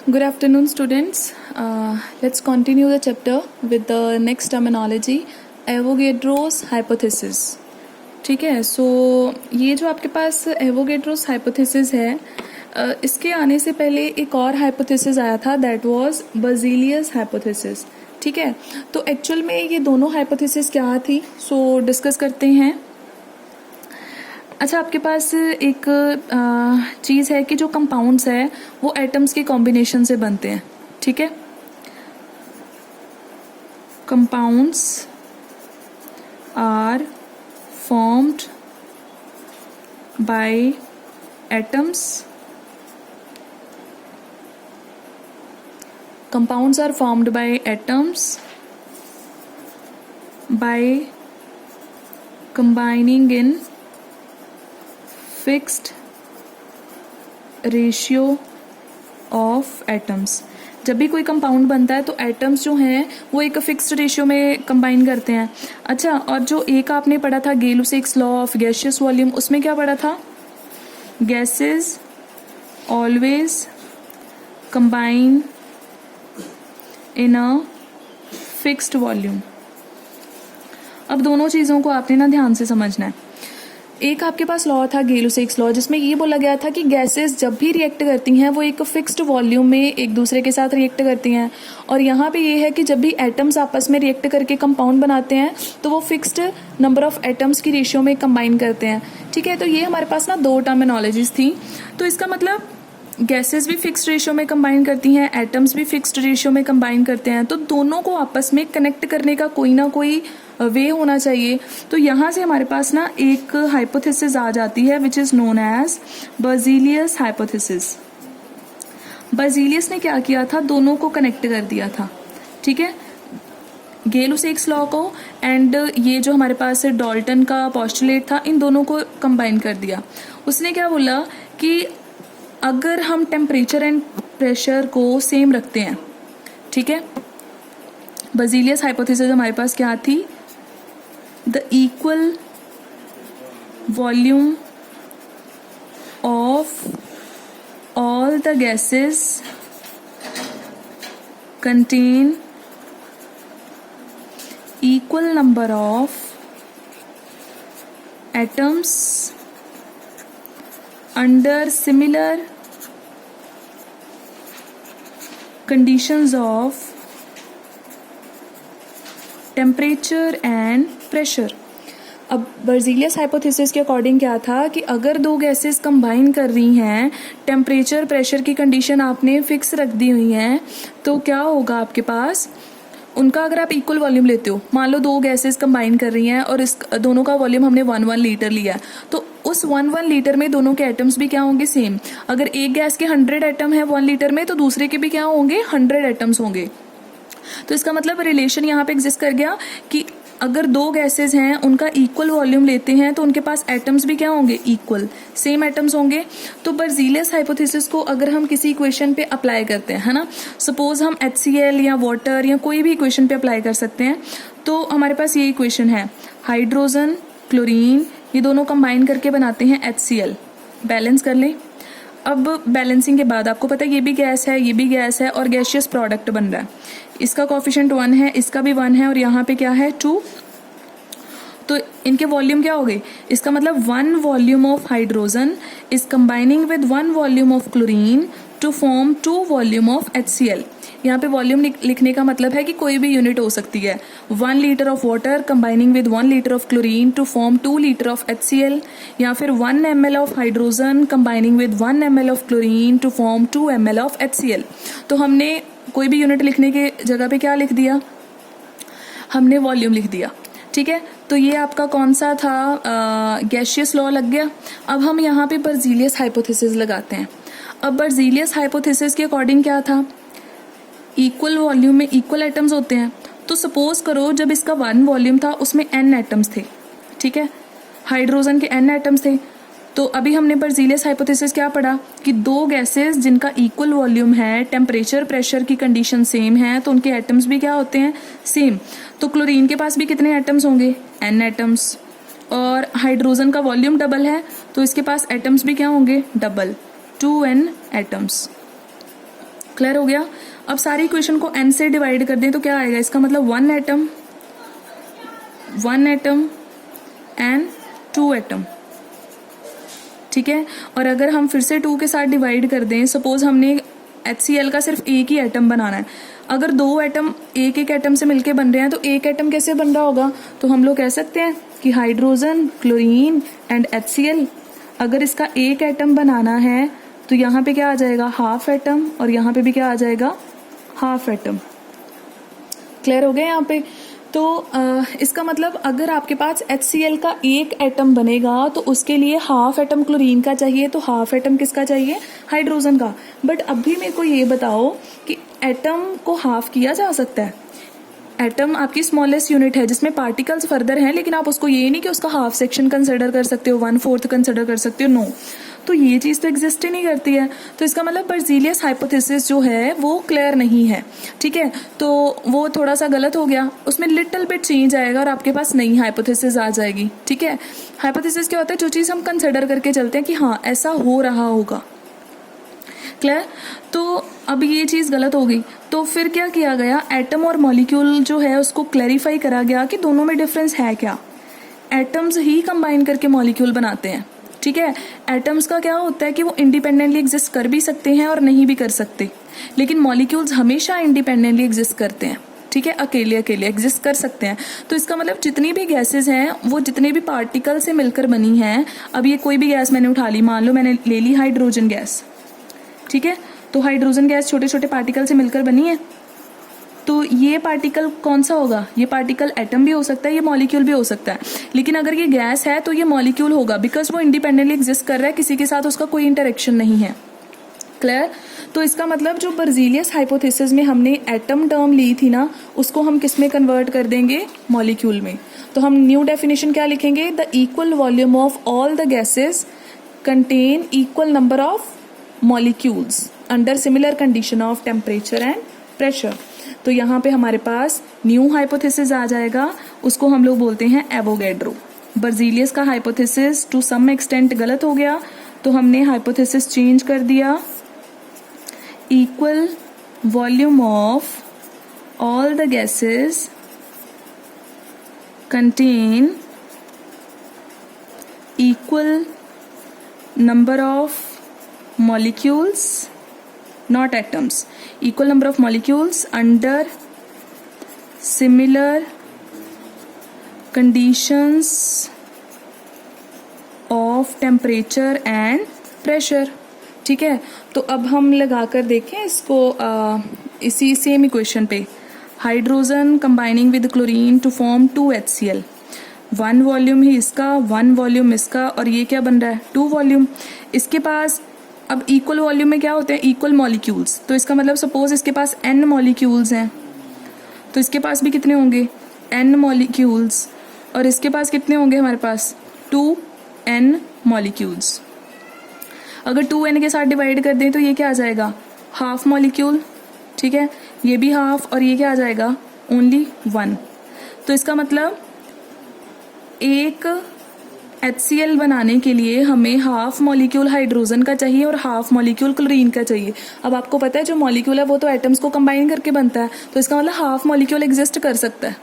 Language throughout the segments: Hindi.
Good afternoon, students. Let's continue the chapter with the next terminology, Avogadro's hypothesis. ठीक है, सो ये जो आपके पास एवोगेड्रोस हाइपोथेसिस है, इसके आने से पहले एक और हाइपोथेसिस आया था, दैट वाज बर्ज़ेलियस हाइपोथेसिस. ठीक है, तो एक्चुअल में ये दोनों हाइपोथेसिस क्या थी, सो डिस्कस करते हैं. अच्छा, आपके पास एक चीज़ है कि जो कंपाउंड्स है वो एटम्स के कॉम्बिनेशन से बनते हैं. ठीक है, compounds are formed by atoms. Compounds are formed by atoms by combining in fixed ratio of atoms. जब भी कोई कंपाउंड बनता है तो एटम्स जो हैं वो एक फिक्स्ड रेशियो में कंबाइन करते हैं. अच्छा, और जो एक आपने पढ़ा था गेलुसेक्स लॉ ऑफ गैसियस वॉल्यूम, उसमें क्या पढ़ा था? Gases always combine in a fixed volume. अब दोनों चीज़ों को आपने ना ध्यान से समझना है. एक आपके पास लॉ था गेलुसेक्स लॉ, जिसमें ये बोला गया था कि गैसेस जब भी रिएक्ट करती हैं वो एक फिक्स्ड वॉल्यूम में एक दूसरे के साथ रिएक्ट करती हैं. और यहाँ पे ये है कि जब भी एटम्स आपस में रिएक्ट करके कंपाउंड बनाते हैं तो वो फिक्स्ड नंबर ऑफ एटम्स की रेशियो में कंबाइन करते हैं. ठीक है, तो ये हमारे पास ना दो टर्मिनोलॉजीज थी. तो इसका मतलब गैसेस भी फिक्स्ड रेशियो में कंबाइन करती हैं, एटम्स भी फिक्स्ड रेशियो में कंबाइन करते हैं, तो दोनों को आपस में कनेक्ट करने का कोई ना कोई वे होना चाहिए. तो यहाँ से हमारे पास ना एक हाइपोथेसिस आ जाती है which is known as Berzelius hypothesis. Berzelius ने क्या किया था? दोनों को कनेक्ट कर दिया था. ठीक है, गेलुसेक्स लॉ को एंड ये जो हमारे पास डाल्टन का पोस्टुलेट था, इन दोनों को कंबाइन कर दिया. उसने क्या बोला कि अगर हम टेम्परेचर एंड प्रेशर को सेम रखते हैं, ठीक है, बर्ज़ेलियस हाइपोथेसिस हमारे पास क्या थी? The equal volume of all the gases contain equal number of atoms under similar conditions of temperature and pressure. अब बर्ज़ेलियस हाइपोथेसिस के अकॉर्डिंग क्या था कि अगर दो गैसेस कंबाइन कर रही हैं, टेम्परेचर प्रेशर की कंडीशन आपने फिक्स रख दी हुई हैं, तो क्या होगा आपके पास उनका? अगर आप इक्वल वॉल्यूम लेते हो, मान लो दो गैसेस कंबाइन कर रही हैं और इस दोनों का वॉल्यूम हमने 1 लीटर लिया है, तो उस 1 लीटर में दोनों के एटम्स भी क्या होंगे? सेम. अगर एक गैस के 100 एटम है 1 लीटर में, तो दूसरे के भी क्या होंगे? 100 एटम्स होंगे. तो इसका मतलब रिलेशन यहाँ पे एग्जिस्ट कर गया कि अगर दो गैसेस हैं उनका इक्वल वॉल्यूम लेते हैं तो उनके पास एटम्स भी क्या होंगे? इक्वल, सेम एटम्स होंगे. तो बर्ज़ेलियस हाइपोथेसिस को अगर हम किसी इक्वेशन पे अप्लाई करते हैं, है ना, सपोज हम HCl या वाटर या कोई भी इक्वेशन पे अप्लाई कर सकते हैं, तो हमारे पास ये इक्वेशन है, हाइड्रोजन क्लोरीन ये दोनों कंबाइन करके बनाते हैं HCl. बैलेंस कर लें. अब बैलेंसिंग के बाद आपको पता है ये भी गैस है, ये भी गैस है और गैसियस प्रोडक्ट बन रहा है. इसका कोफिशिएंट 1 है, इसका भी 1 है और यहाँ पे क्या है? 2. तो इनके वॉल्यूम क्या हो गए? इसका मतलब 1 volume of hydrogen is combining with 1 volume of chlorine to form 2 volume of HCl. यहाँ पे वॉल्यूम लिखने का मतलब है कि कोई भी यूनिट हो सकती है. 1 litre of water combining with 1 litre of chlorine to form 2 litre of HCl, या फिर 1 ml of hydrogen combining with 1 ml of chlorine to form 2 ml of HCl. तो हमने कोई भी यूनिट लिखने के जगह पे क्या लिख दिया? हमने वॉल्यूम लिख दिया. ठीक है, तो ये आपका कौन सा था? गैसियस लॉ लग गया. अब हम यहाँ पे बर्ज़ेलियस हाइपोथेसिस लगाते हैं. अब बर्ज़ेलियस हाइपोथेसिस के अकॉर्डिंग क्या था? इक्वल वॉल्यूम में इक्वल एटम्स होते हैं. तो सपोज करो जब इसका 1 वॉल्यूम था उसमें n एटम्स थे. ठीक है, हाइड्रोजन के n एटम्स थे. तो अभी हमने बर्ज़ेलियस हाइपोथेसिस क्या पढ़ा कि दो गैसेस जिनका इक्वल वॉल्यूम है, टेम्परेचर प्रेशर की कंडीशन सेम है, तो उनके एटम्स भी क्या होते हैं? सेम. तो क्लोरीन के पास भी कितने एटम्स होंगे? n atoms. और हाइड्रोजन का वॉल्यूम डबल है तो इसके पास एटम्स भी क्या होंगे? Double, 2n atoms. क्लियर हो गया। अब सारी इक्वेशन को n से डिवाइड कर दें तो क्या आएगा, इसका मतलब 1 एटम एंड 2 एटम, ठीक है। और अगर हम फिर से 2 के साथ डिवाइड कर दें, सपोज हमने HCl का सिर्फ एक ही एटम बनाना है, अगर 2 एटम एक एक एटम से मिलके बन रहे हैं तो एक एटम कैसे बन रहा होगा, तो हम लोग कह सकते हैं कि हाइड्रोजन, क्लोरीन एंड HCl। अगर इसका एक एटम बनाना है तो यहाँ पे क्या आ जाएगा, हाफ एटम, और यहाँ पे भी क्या आ जाएगा, हाफ एटम। क्लियर हो गया यहाँ पे। तो इसका मतलब अगर आपके पास HCl का एक एटम बनेगा तो उसके लिए हाफ एटम क्लोरीन का चाहिए, तो हाफ एटम किसका चाहिए, हाइड्रोजन का। बट अभी मेरे को ये बताओ कि एटम को हाफ किया जा सकता है? एटम आपकी स्मॉलेस्ट यूनिट है जिसमें पार्टिकल्स फर्दर हैं, लेकिन आप उसको ये नहीं कि उसका हाफ सेक्शन कंसिडर कर सकते हो, 1/4 कंसिडर कर सकते हो, नो। तो ये चीज़ तो एग्जिस्ट ही नहीं करती है। तो इसका मतलब बर्जीलियस हाइपोथेसिस जो है वो क्लियर नहीं है, ठीक है। तो वो थोड़ा सा गलत हो गया, उसमें लिटिल बिट चेंज आएगा और आपके पास नई हाइपोथेसिस आ जाएगी, ठीक है। हाइपोथेसिस क्या होता है, जो चीज़ हम कंसिडर करके चलते हैं कि हाँ ऐसा हो रहा होगा। क्लियर। तो अब ये चीज़ गलत हो गई, तो फिर क्या किया गया, एटम और मॉलिक्यूल जो है उसको क्लैरिफाई करा गया कि दोनों में डिफरेंस है क्या। एटम्स ही कंबाइन करके मॉलिक्यूल बनाते हैं, ठीक है। एटम्स का क्या होता है कि वो इंडिपेंडेंटली एग्जिस्ट कर भी सकते हैं और नहीं भी कर सकते, लेकिन मॉलिक्यूल्स हमेशा इंडिपेंडेंटली एग्जिस्ट करते हैं, ठीक है, अकेले अकेले एग्जिस्ट कर सकते हैं। तो इसका मतलब जितनी भी गैसेस हैं वो जितने भी पार्टिकल से मिलकर बनी हैं। अब ये कोई भी गैस मैंने उठा ली, मान लो मैंने ले ली हाइड्रोजन गैस, ठीक है। तो हाइड्रोजन गैस छोटे छोटे पार्टिकल से मिलकर बनी है, तो ये पार्टिकल कौन सा होगा, ये पार्टिकल एटम भी हो सकता है, ये मॉलिक्यूल भी हो सकता है। लेकिन अगर ये गैस है तो ये मॉलिक्यूल होगा, बिकॉज वो इंडिपेंडेंटली एग्जिस्ट कर रहा है, किसी के साथ उसका कोई इंटरेक्शन नहीं है। क्लियर। तो इसका मतलब जो बर्जीलियस हाइपोथेसिस में हमने एटम टर्म ली थी ना, उसको हम किस में कन्वर्ट कर देंगे, मॉलिक्यूल में। तो हम न्यू डेफिनेशन क्या लिखेंगे, the equal volume of all the gases contain equal number of molecules under similar condition of temperature and pressure. तो यहाँ पे हमारे पास न्यू हाइपोथेसिस आ जाएगा, उसको हम लोग बोलते हैं एवोगैड्रो। बर्जीलियस का हाइपोथेसिस टू सम एक्सटेंट गलत हो गया, तो हमने हाइपोथेसिस चेंज कर दिया, equal volume of all the gases contain equal number of molecules, not atoms, equal number of molecules under similar conditions of temperature and pressure, ठीक है। तो अब हम लगा कर देखें इसको इसी सेम इक्वेशन पे, hydrogen combining with chlorine to form 2HCl, 1 volume ही इसका, 1 वॉल्यूम इसका, और ये क्या बन रहा है, 2 वॉल्यूम। इसके पास अब इक्वल वॉल्यूम में क्या होते हैं, इक्वल मॉलिक्यूल्स। तो इसका मतलब सपोज इसके पास n मॉलिक्यूल्स हैं, तो इसके पास भी कितने होंगे, n मॉलिक्यूल्स, और इसके पास कितने होंगे, हमारे पास 2n मॉलिक्यूल्स। अगर 2n के साथ डिवाइड कर दें तो ये क्या आ जाएगा, हाफ मॉलिक्यूल, ठीक है, ये भी हाफ, और ये क्या आ जाएगा, ओनली 1। तो इसका मतलब एक HCl बनाने के लिए हमें हाफ मॉलिक्यूल हाइड्रोजन का चाहिए और हाफ मॉलिक्यूल क्लोरीन का चाहिए। अब आपको पता है जो मॉलिक्यूल है वो तो एटम्स को कंबाइन करके बनता है, तो इसका मतलब हाफ मॉलिक्यूल एग्जिस्ट कर सकता है,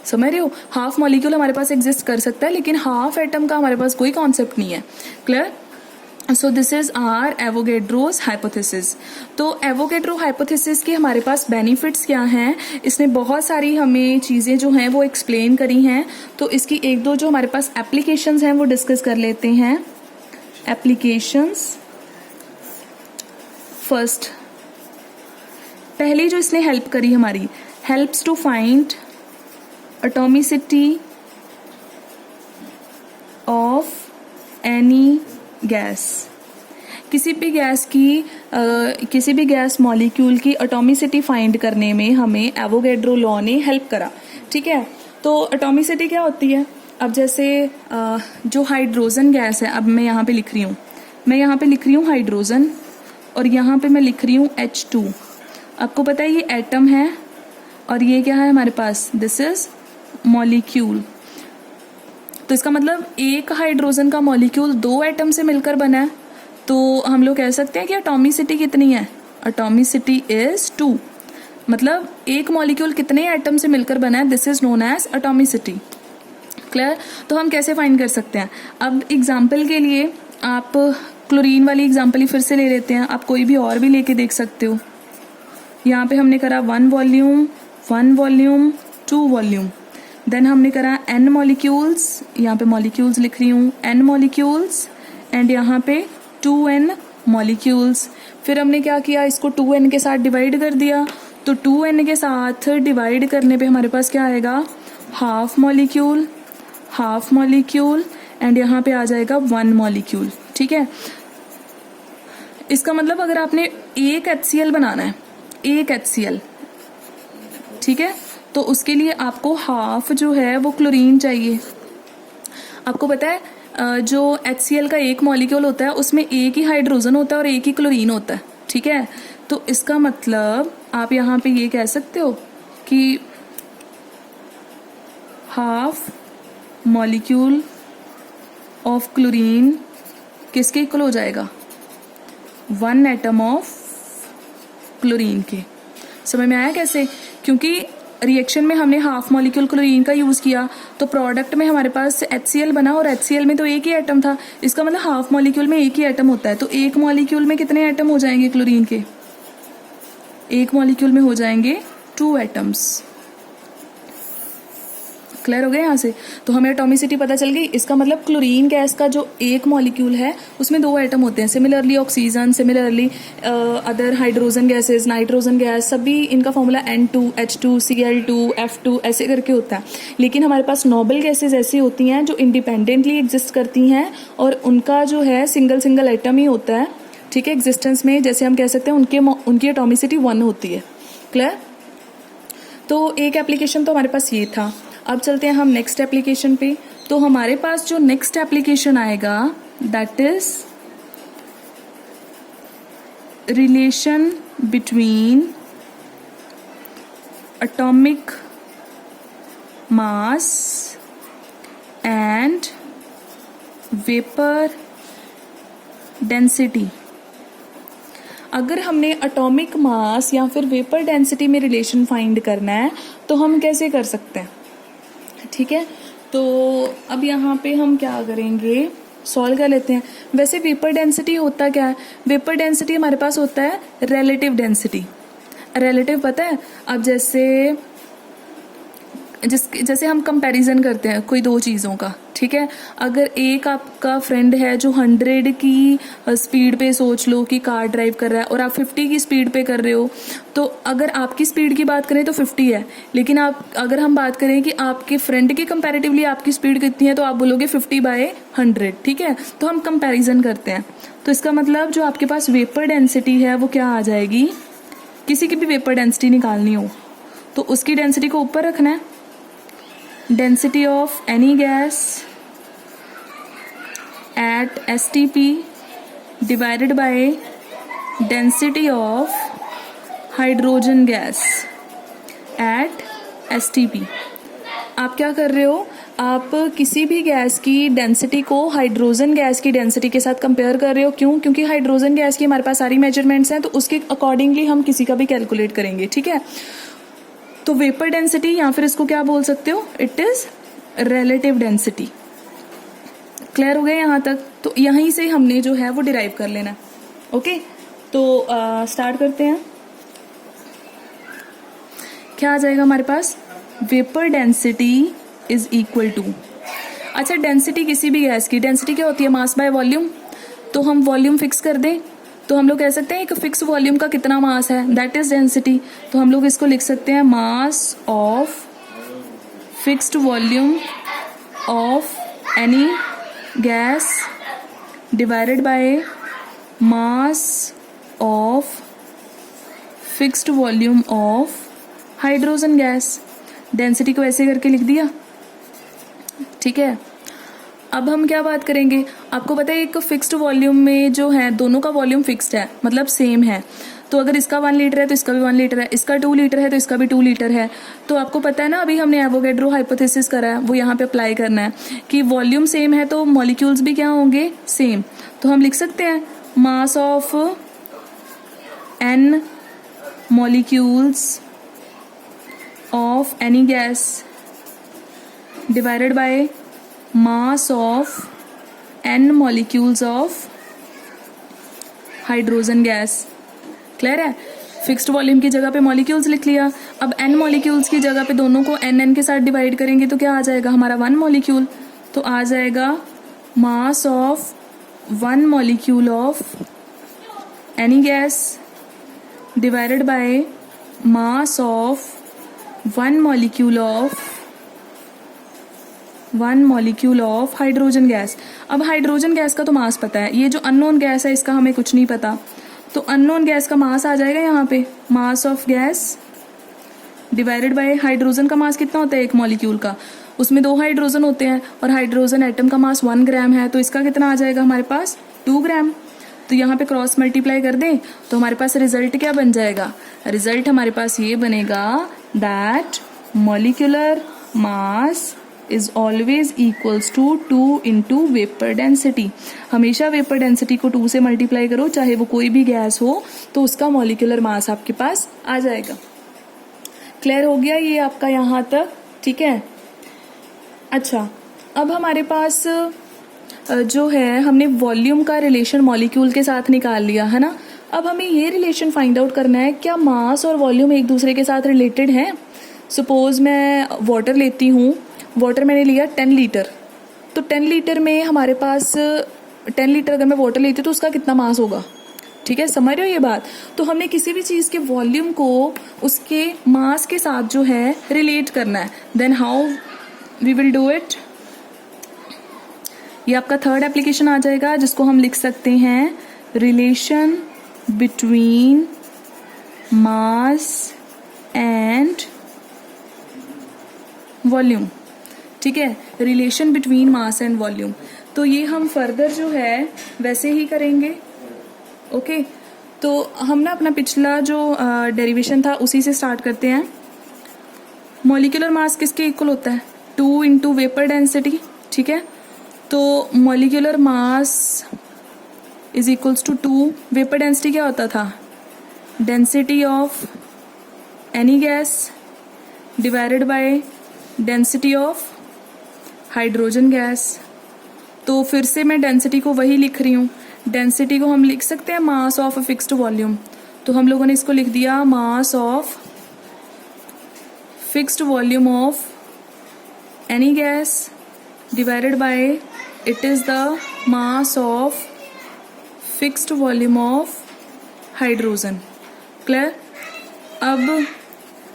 समझ रहे हो, हाफ मॉलिक्यूल हमारे पास एग्जिस्ट कर सकता है, लेकिन हाफ एटम का हमारे पास कोई कॉन्सेप्ट नहीं है। Clear. So this is our Avogadro's hypothesis. तो एवोगैड्रो हाइपोथेसिस के हमारे पास बेनिफिट्स क्या हैं, इसने बहुत सारी हमें चीज़ें जो हैं वो एक्सप्लेन करी हैं। तो इसकी एक दो जो हमारे पास एप्लीकेशंस हैं वो डिस्कस कर लेते हैं। एप्लीकेशंस, फर्स्ट, पहली जो इसने हेल्प करी हमारी, helps to find atomicity of any gas. किसी भी गैस मॉलिक्यूल की एटॉमिसिटी फाइंड करने में हमें एवोगैड्रो लॉ ने हेल्प करा, ठीक है। तो एटॉमिसिटी क्या होती है, अब जैसे जो हाइड्रोजन गैस है, अब मैं यहाँ पे लिख रही हूँ, हाइड्रोजन, और यहाँ पे मैं लिख रही हूँ H2। आपको पता है ये एटम है और ये क्या है हमारे पास, दिस इज मॉलिक्यूल। तो इसका मतलब एक हाइड्रोजन का मॉलिक्यूल 2 एटम से मिलकर बना है, तो हम लोग कह सकते हैं कि एटॉमिसिटी कितनी है, एटॉमिसिटी इज 2, मतलब एक मॉलिक्यूल कितने एटम से मिलकर बना है, this is known as atomicity. Clear. तो हम कैसे फाइंड कर सकते हैं, अब एग्जाम्पल के लिए आप क्लोरीन वाली एग्जाम्पल ही फिर से ले लेते हैं, आप कोई भी और भी लेके देख सकते हो। यहाँ पे हमने करा 1 वॉल्यूम 2 वॉल्यूम, देन हमने करा n मॉलिक्यूल्स, यहाँ पे मॉलिक्यूल्स लिख रही हूँ, n मॉलिक्यूल्स एंड यहाँ पे 2n मॉलिक्यूल्स। फिर हमने क्या किया, इसको 2n के साथ डिवाइड कर दिया, तो 2n के साथ डिवाइड करने पे हमारे पास क्या आएगा, हाफ मॉलिक्यूल एंड यहाँ पे आ जाएगा 1 मॉलिक्यूल। ठीक है, इसका मतलब अगर आपने एक HCl बनाना है, एक HCl, ठीक है, तो उसके लिए आपको हाफ जो है वो क्लोरीन चाहिए। आपको पता है जो HCl का एक मॉलिक्यूल होता है उसमें एक ही हाइड्रोजन होता है और एक ही क्लोरीन होता है। ठीक है, तो इसका मतलब आप यहाँ पे ये कह सकते हो कि हाफ मॉलिक्यूल ऑफ क्लोरीन किसके इक्वल हो जाएगा, 1 एटम ऑफ क्लोरीन के। समझ में आया कैसे, क्योंकि रिएक्शन में हमने हाफ मॉलिक्यूल क्लोरीन का यूज किया तो प्रोडक्ट में हमारे पास HCl बना और HCl में तो एक ही एटम था, इसका मतलब हाफ मॉलिक्यूल में एक ही एटम होता है। तो एक मॉलिक्यूल में कितने एटम हो जाएंगे क्लोरीन के, एक मॉलिक्यूल में हो जाएंगे 2 एटम्स। क्लियर हो गया यहाँ से, तो हमें एटॉमिसिटी पता चल गई। इसका मतलब क्लोरीन गैस का जो एक मॉलिक्यूल है उसमें 2 एटम होते हैं। Similarly oxygen, similarly other hydrogen gases, nitrogen gas, सभी इनका formula N2 H2 Cl2 F2 ऐसे करके होता है। लेकिन हमारे पास नोबल गैसेज ऐसी होती हैं जो इंडिपेंडेंटली एग्जिस्ट करती हैं और उनका जो है सिंगल एटम ही होता है। ठीक है, एग्जिस्टेंस में जैसे हम कह सकते हैं उनकी एटॉमिसिटी 1 होती है। क्लियर, तो एक एप्लीकेशन तो हमारे पास ये था। अब चलते हैं हम नेक्स्ट एप्लीकेशन पे। तो हमारे पास जो नेक्स्ट एप्लीकेशन आएगा that is relation between atomic mass and vapour density. अगर हमने एटॉमिक मास या फिर वेपर डेंसिटी में रिलेशन फाइंड करना है तो हम कैसे कर सकते हैं। ठीक है, तो अब यहाँ पे हम क्या करेंगे, सॉल्व कर लेते हैं। वैसे वेपर डेंसिटी होता क्या है, वेपर डेंसिटी हमारे पास होता है रिलेटिव डेंसिटी। रिलेटिव पता है, अब जैसे हम कंपैरिजन करते हैं कोई दो चीज़ों का। ठीक है, अगर एक आपका फ्रेंड है जो 100 की स्पीड पे सोच लो कि कार ड्राइव कर रहा है और आप 50 की स्पीड पे कर रहे हो, तो अगर आपकी स्पीड की बात करें तो 50 है, लेकिन अगर हम बात करें कि आपके फ्रेंड के कंपैरेटिवली आपकी स्पीड कितनी है तो आप बोलोगे 50/100। ठीक है, तो हम कंपैरिजन करते हैं। तो इसका मतलब जो आपके पास वेपर डेंसिटी है वो क्या आ जाएगी, किसी की भी वेपर डेंसिटी निकालनी हो तो उसकी डेंसिटी को ऊपर रखना है। Density of any gas at STP divided by density of hydrogen gas at STP। आप क्या कर रहे हो, आप किसी भी गैस की डेंसिटी को हाइड्रोजन गैस की डेंसिटी के साथ कंपेयर कर रहे हो। क्यों, क्योंकि हाइड्रोजन गैस की हमारे पास सारी मेजरमेंट्स हैं तो उसके अकॉर्डिंगली हम किसी का भी कैलकुलेट करेंगे। ठीक है, तो वेपर डेंसिटी या फिर इसको क्या बोल सकते हो, it is relative density. Clear हो गया यहाँ तक, तो यहीं से हमने जो है वो डिराइव कर लेना। ओके, तो स्टार्ट करते हैं। क्या आ जाएगा हमारे पास, vapour density is equal to, अच्छा डेंसिटी किसी भी गैस की डेंसिटी क्या होती है, मास बाय वॉल्यूम। तो हम वॉल्यूम फिक्स कर दें तो हम लोग कह सकते हैं एक फिक्स वॉल्यूम का कितना मास है, दैट इज डेंसिटी। तो हम लोग इसको लिख सकते हैं mass of fixed volume of any gas divided by mass of fixed volume of hydrogen gas. Density को ऐसे करके लिख दिया। ठीक है, अब हम क्या बात करेंगे, आपको पता है एक फिक्स्ड वॉल्यूम में जो है दोनों का वॉल्यूम फिक्स्ड है, मतलब सेम है। तो अगर इसका 1 लीटर है तो इसका भी 1 लीटर है, इसका 2 लीटर है तो इसका भी 2 लीटर है। तो आपको पता है ना, अभी हमने एवोगैड्रो हाइपोथेसिस करा है, वो यहाँ पे अप्लाई करना है कि वॉल्यूम सेम है तो मॉलिक्यूल्स भी क्या होंगे, सेम। तो हम लिख सकते हैं mass of n molecules of any gas divided by mass of n molecules of hydrogen gas. Clear है? फिक्स्ड वॉल्यूम की जगह पे मॉलिक्यूल्स लिख लिया। अब n मॉलिक्यूल्स की जगह पे दोनों को n के साथ डिवाइड करेंगे तो क्या आ जाएगा हमारा 1 मॉलिक्यूल। तो आ जाएगा mass of 1 molecule of any gas divided by mass of 1 molecule of hydrogen gas. अब हाइड्रोजन गैस का तो मास पता है, ये जो अननोन गैस है इसका हमें कुछ नहीं पता, तो अननोन गैस का मास आ जाएगा यहाँ पे mass of gas divided bye hydrogen का मास कितना होता है एक मॉलिक्यूल का, उसमें 2 हाइड्रोजन होते हैं और हाइड्रोजन एटम का मास 1 ग्राम है, तो इसका कितना आ जाएगा हमारे पास 2 ग्राम। तो यहाँ पे क्रॉस मल्टीप्लाई कर दें तो हमारे पास रिजल्ट क्या बन जाएगा, रिजल्ट हमारे पास ये बनेगा that molecular mass is always equals to 2 into vapour density. हमेशा वेपर डेंसिटी को 2 से मल्टीप्लाई करो, चाहे वो कोई भी गैस हो, तो उसका मॉलिक्यूलर मास आपके पास आ जाएगा। क्लियर हो गया ये आपका यहाँ तक? ठीक है। अच्छा, अब हमारे पास जो है हमने वॉल्यूम का रिलेशन मॉलिक्यूल के साथ निकाल लिया है ना। अब हमें ये रिलेशन फाइंड आउट करना है क्या मास और वॉल्यूम एक दूसरे के साथ रिलेटेड हैं। सपोज मैं वाटर लेती हूँ, वाटर मैंने लिया 10 लीटर, तो 10 लीटर में हमारे पास 10 लीटर अगर मैं वाटर लेती हूँ तो उसका कितना मास होगा। ठीक है, समझ रहे हो ये बात। तो हमने किसी भी चीज़ के वॉल्यूम को उसके मास के साथ जो है रिलेट करना है। Then how we will do it, ये आपका थर्ड एप्लीकेशन आ जाएगा जिसको हम लिख सकते हैं relation between mass and volume. ठीक है, relation between mass and volume. तो ये हम फर्दर जो है वैसे ही करेंगे। ओके, तो हम ना अपना पिछला जो डेरिवेशन था उसी से स्टार्ट करते हैं। मॉलिक्यूलर मास किसके इक्वल होता है 2 इंटू वेपर डेंसिटी। ठीक है, तो molecular mass is equals to 2, vapour density क्या होता था density of any gas divided by density of hydrogen gas. तो फिर से मैं डेंसिटी को वही लिख रही हूँ, डेंसिटी को हम लिख सकते हैं mass of a fixed volume, तो हम लोगों ने इसको लिख दिया mass of fixed volume of any gas divided bye it is the mass of fixed volume of hydrogen. Clear? अब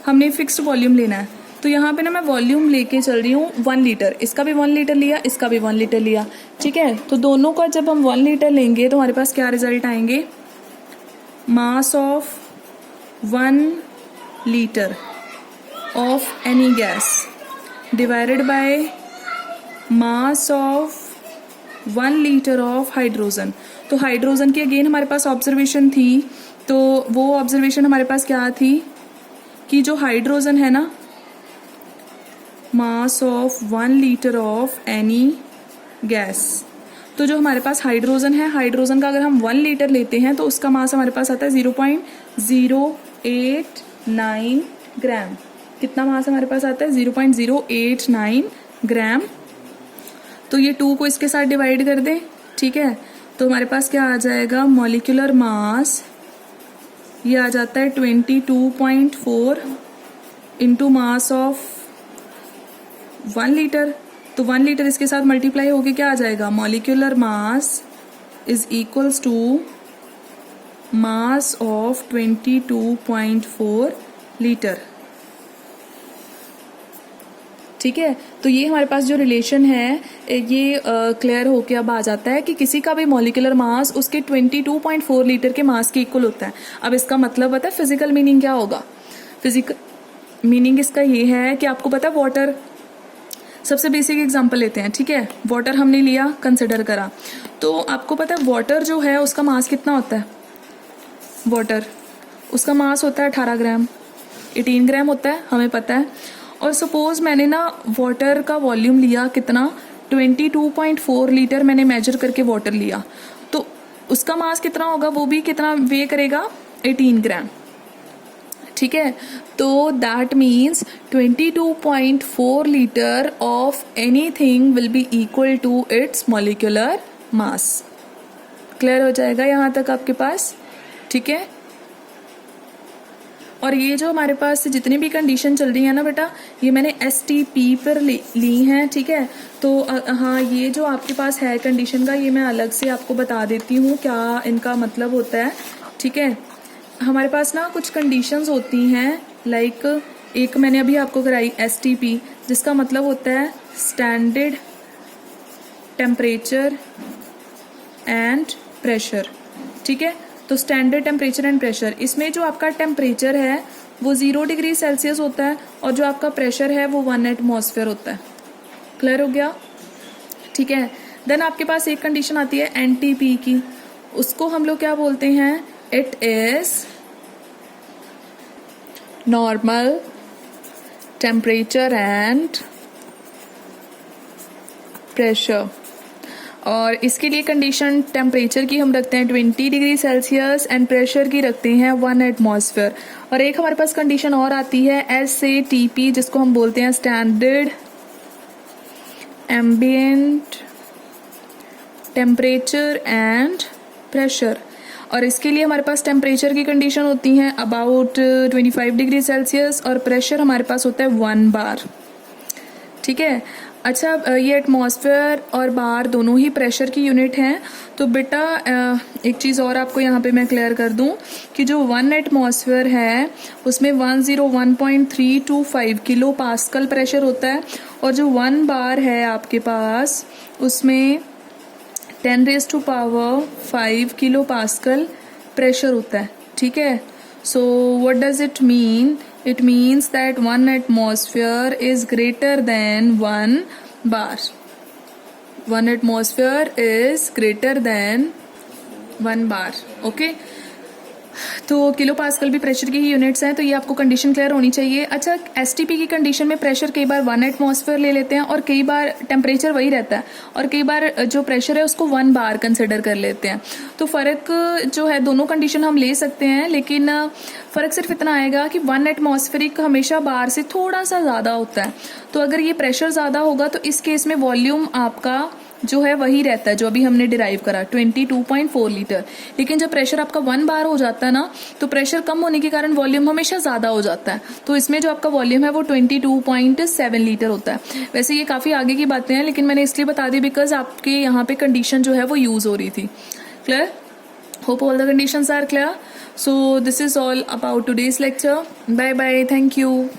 हमने फिक्स्ड वॉल्यूम लेना है, तो यहाँ पे ना मैं वॉल्यूम लेके चल रही हूँ 1 लीटर, इसका भी 1 लीटर लिया, इसका भी 1 लीटर लिया। ठीक है, तो दोनों का जब हम 1 लीटर लेंगे तो हमारे पास क्या रिजल्ट आएंगे, mass of 1 litre of any gas divided by mass of 1 litre of hydrogen. तो हाइड्रोजन की अगेन हमारे पास ऑब्जर्वेशन थी, तो वो ऑब्जर्वेशन हमारे पास क्या थी कि जो हाइड्रोजन है ना, mass of 1 litre of any gas, तो जो हमारे पास हाइड्रोजन है, हाइड्रोजन का अगर हम 1 लीटर लेते हैं तो उसका मास हमारे पास आता है 0.089 ग्राम। कितना मास हमारे पास आता है 0.089 ग्राम। तो ये 2 को इसके साथ डिवाइड कर दें। ठीक है, तो हमारे पास क्या आ जाएगा, मॉलिक्यूलर मास ये आ जाता है 22.4 इंटू मास ऑफ 1 लीटर। तो 1 लीटर इसके साथ मल्टीप्लाई होके क्या आ जाएगा, molecular mass is equals to mass of 22.4 litre. ठीक है, तो ये हमारे पास जो रिलेशन है ये क्लियर होके अब आ जाता है कि किसी का भी मॉलिक्यूलर मास उसके 22.4 लीटर के मास के इक्वल होता है। अब इसका मतलब पता है फिजिकल मीनिंग क्या होगा, फिजिकल मीनिंग इसका ये है कि आपको पता है वाटर, सबसे बेसिक एग्जांपल लेते हैं। ठीक है, वाटर हमने लिया, कंसिडर करा, तो आपको पता है वाटर जो है उसका मास कितना होता है, वाटर उसका मास होता है 18 ग्राम, 18 ग्राम होता है, हमें पता है। और सपोज मैंने ना वाटर का वॉल्यूम लिया कितना 22.4 लीटर मैंने मेजर करके वाटर लिया, तो उसका मास कितना होगा, वो भी कितना वे करेगा 18 ग्राम, ठीक है। तो that means 22.4 litre of anything will be equal to its molecular mass. Clear हो जाएगा यहाँ तक आपके पास, ठीक है। और ये जो हमारे पास जितनी भी कंडीशन चल रही है ना बेटा, ये मैंने STP पर ली हैं, ठीक है। तो हाँ, ये जो आपके पास है कंडीशन का, ये मैं अलग से आपको बता देती हूँ क्या इनका मतलब होता है, ठीक है। हमारे पास ना कुछ कंडीशंस होती हैं, लाइक एक मैंने अभी आपको कराई STP, जिसका मतलब होता है स्टैंडर्ड टेम्परेचर एंड प्रेशर, ठीक है। तो स्टैंडर्ड टेम्परेचर एंड प्रेशर, इसमें जो आपका टेम्परेचर है वो 0 डिग्री सेल्सियस होता है और जो आपका प्रेशर है वो 1 एटमॉस्फेयर होता है। क्लियर हो गया, ठीक है। देन आपके पास एक कंडीशन आती है NTP की, उसको हम लोग क्या बोलते हैं, it is normal temperature and pressure. और इसके लिए कंडीशन टेम्परेचर की हम रखते हैं 20 डिग्री सेल्सियस एंड प्रेशर की रखते हैं 1 एटमॉस्फेयर। और एक हमारे पास कंडीशन और आती है SATP, जिसको हम बोलते हैं standard ambient temperature and pressure. और इसके लिए हमारे पास टेम्परेचर की कंडीशन होती है अबाउट 25 डिग्री सेल्सियस और प्रेशर हमारे पास होता है 1 बार, ठीक है। अच्छा, ये एटमॉस्फेयर और बार दोनों ही प्रेशर की यूनिट हैं। तो बेटा एक चीज़ और आपको यहाँ पे मैं क्लियर कर दूँ कि जो 1 एटमॉस्फेयर है उसमें 101.325 किलो पास्कल प्रेशर होता है, और जो 1 बार है आपके पास उसमें 10⁵ किलो पास्कल प्रेशर होता है, ठीक है। So what does it mean? It means that 1 atmosphere is greater than 1 bar. 1 atmosphere is greater than 1 bar. Okay? तो किलो पास्कल भी प्रेशर की ही यूनिट्स हैं, तो ये आपको कंडीशन क्लियर होनी चाहिए। अच्छा, STP की कंडीशन में प्रेशर कई बार 1 एटमॉस्फेयर ले लेते हैं और कई बार टेम्परेचर वही रहता है और कई बार जो प्रेशर है उसको 1 बार कंसिडर कर लेते हैं। तो फ़र्क जो है, दोनों कंडीशन हम ले सकते हैं, लेकिन फ़र्क सिर्फ इतना आएगा कि 1 एटमॉस्फेरिक हमेशा बार से थोड़ा सा ज़्यादा होता है। तो अगर ये प्रेशर ज़्यादा होगा तो इस केस में वॉल्यूम आपका जो है वही रहता है जो अभी हमने डिराइव करा 22.4 लीटर। लेकिन जब प्रेशर आपका 1 बार हो जाता है ना, तो प्रेशर कम होने के कारण वॉल्यूम हमेशा ज़्यादा हो जाता है। तो इसमें जो आपका वॉल्यूम है वो 22.7 लीटर होता है। वैसे ये काफ़ी आगे की बातें हैं, लेकिन मैंने इसलिए बता दी बिकॉज आपके यहाँ पे कंडीशन जो है वो यूज़ हो रही थी। Clear? Hope all the conditions are clear. So this is all about today's lecture. Bye bye, thank you.